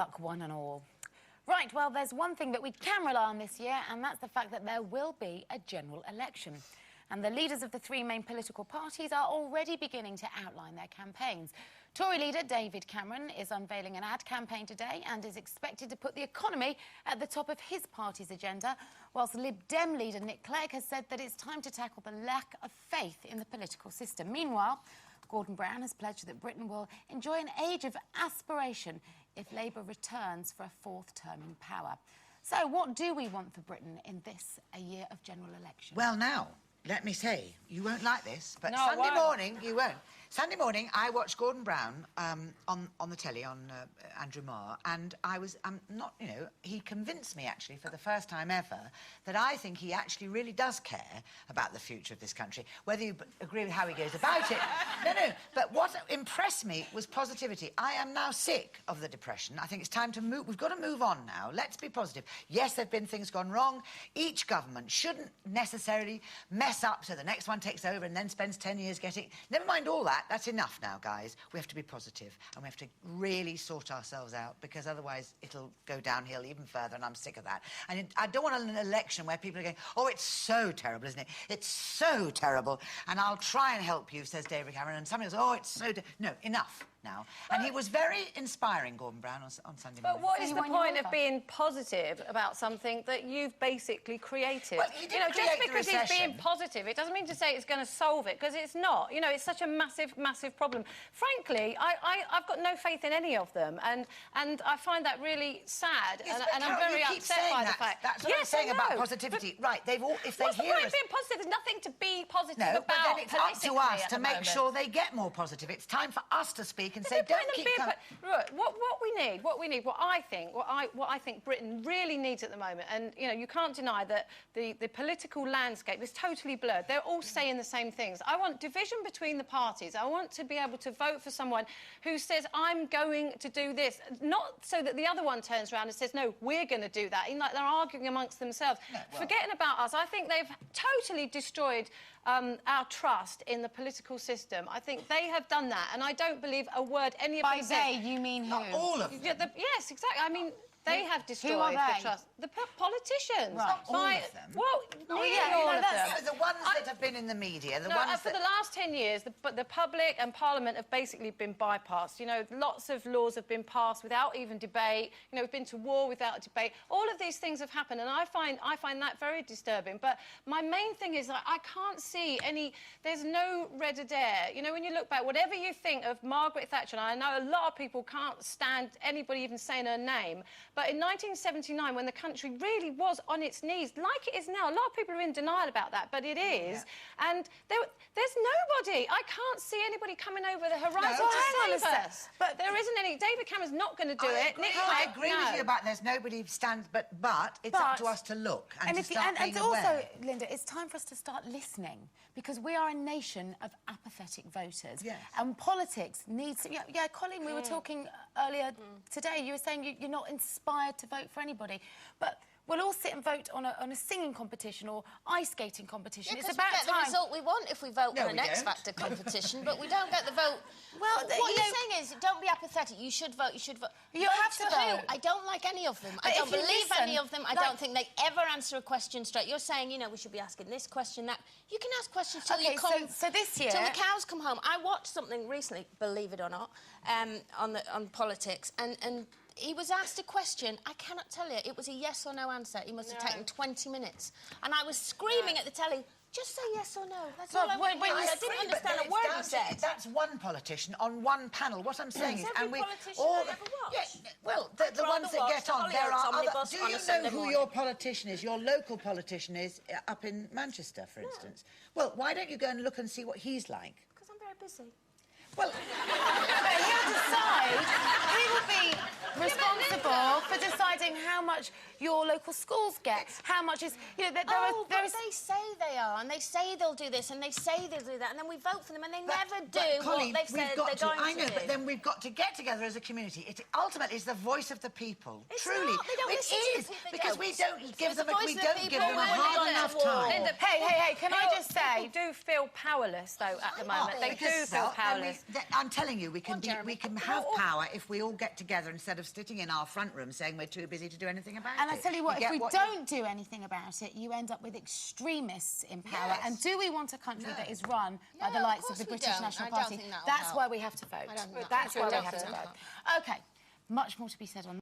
Luck, one and all. Right, well, there's one thing that we can rely on this year, and that's the fact that there will be a general election. And the leaders of the three main political parties are already beginning to outline their campaigns. Tory leader David Cameron is unveiling an ad campaign today and is expected to put the economy at the top of his party's agenda, whilst Lib Dem leader Nick Clegg has said that it's time to tackle the lack of faith in the political system. Meanwhile, Gordon Brown has pledged that Britain will enjoy an age of aspiration if Labour returns for a fourth term in power. So what do we want for Britain in this, a year of general election? Well, now, let me say, you won't like this, but no, Sunday morning, you won't. Sunday morning, I watched Gordon Brown on the telly, on Andrew Marr, and I was not, you know, he convinced me, actually, for the first time ever, that I think he actually really does care about the future of this country. Whether you agree with how he goes about it... No, but what impressed me was positivity. I am now sick of the depression. I think it's time to move. We've got to move on now. Let's be positive. Yes, there have been things gone wrong. Each government shouldn't necessarily mess up so the next one takes over and then spends 10 years getting... Never mind all that. That's enough now, guys. We have to be positive and we have to really sort ourselves out, because otherwise it'll go downhill even further, and I'm sick of that. And I don't want an election where people are going, oh, it's so terrible, isn't it? It's so terrible, and I'll try and help you, says David Cameron, and somebody goes, oh, it's so... No, enough now. And he was very inspiring, Gordon Brown, on Sunday morning. But what is the point of being positive about something that you've basically created? Well, he didn't just because he's being positive, it doesn't mean to say it's going to solve it, because it's not. You know, it's such a massive, massive problem. Frankly, I've got no faith in any of them, and I find that really sad, yes, and I'm very upset by the fact... That's what I'm saying about positivity. But right, they've all... If they what's the hear point us... of being positive? There's nothing to be positive about. about. No, but then it's up to us to make sure they get more positive. It's time for us to speak and say, don't keep... Look, what I think Britain really needs at the moment, and you know, you can't deny that the political landscape is totally blurred. They're all saying the same things. I want division between the parties. I want to be able to vote for someone who says, I'm going to do this, not so that the other one turns around and says, no, we're going to do that. Like they're arguing amongst themselves. No, well, forgetting about us. I think they've totally destroyed our trust in the political system. I think they have done that, and I don't believe a word any of them say. By they, you mean who? Not all of them. Yes, exactly. I mean, they have destroyed the trust. The politicians. Right. All of them. Well, nearly all of them. The ones that have been in the media, the ones for the last 10 years, the public and Parliament have basically been bypassed. You know, lots of laws have been passed without even debate. You know, we've been to war without debate. All of these things have happened, and I find that very disturbing. But my main thing is that I can't see any... There's no red Adair. You know, when you look back, whatever you think of Margaret Thatcher, and I know a lot of people can't stand anybody even saying her name, but in 1979, when the country really was on its knees, like it is now, a lot of people are in denial about that, but it is. Yeah. And there's nobody. I can't see anybody coming over the horizon to save us. But there isn't any. David Cameron's not going to do it. I agree with you about there's nobody stands, but it's up to us to look and to start being aware. Also, Lynda, it's time for us to start listening, because we are a nation of apathetic voters. Yes. And politics needs... Yeah, Coleen, we were talking earlier today. You were saying you're not inspired to vote for anybody, but we'll all sit and vote on a singing competition or ice skating competition. Yeah, it's about we get the result we want if we vote on an X Factor competition, but we don't get the vote. Well, what you're saying is, don't be apathetic. You should vote. You should vote. You have to vote. I don't like any of them. I don't believe any of them. I don't think they ever answer a question straight. You're saying, you know, we should be asking this question, that. You can ask questions till you come. So this year, till the cows come home. I watched something recently, believe it or not, on politics, and he was asked a question. I cannot tell you. It was a yes or no answer. He must have taken 20 minutes. And I was screaming at the telly, just say yes or no. That's all I wanted. I didn't understand a word he said. That's one politician on one panel. What I'm saying is... Every politician I ever watched. Yeah, well, the ones that get on, there are other... Do you know who your politician is, your local politician is, up in Manchester, for instance? Well, why don't you go and look and see what he's like? Because I'm very busy. Well, he'll decide. He will be responsible yourself for deciding how much your local schools get, how much is... You know, there is... they say they are, and they say they'll do this, and they say they'll do that, and then we vote for them, and they never do Coleen, what they've said they're going to I know, do. but then we've got to get together as a community. It ultimately is the voice of the people. It's Truly. not. They don't listen to the people. Because we don't give them a Lynda, hard enough time. Lynda, Hey, can I just say... People do feel powerless, though, at the moment. They do feel powerless. I'm telling you, we can have power if we all get together instead of sitting in our front room saying we're too busy to do anything about it. And I tell you what, if we don't do anything about it, you end up with extremists in power. Yes. And do we want a country that is run by the likes of the British National Party? That's why we have to vote. That's why we have to vote. OK, much more to be said on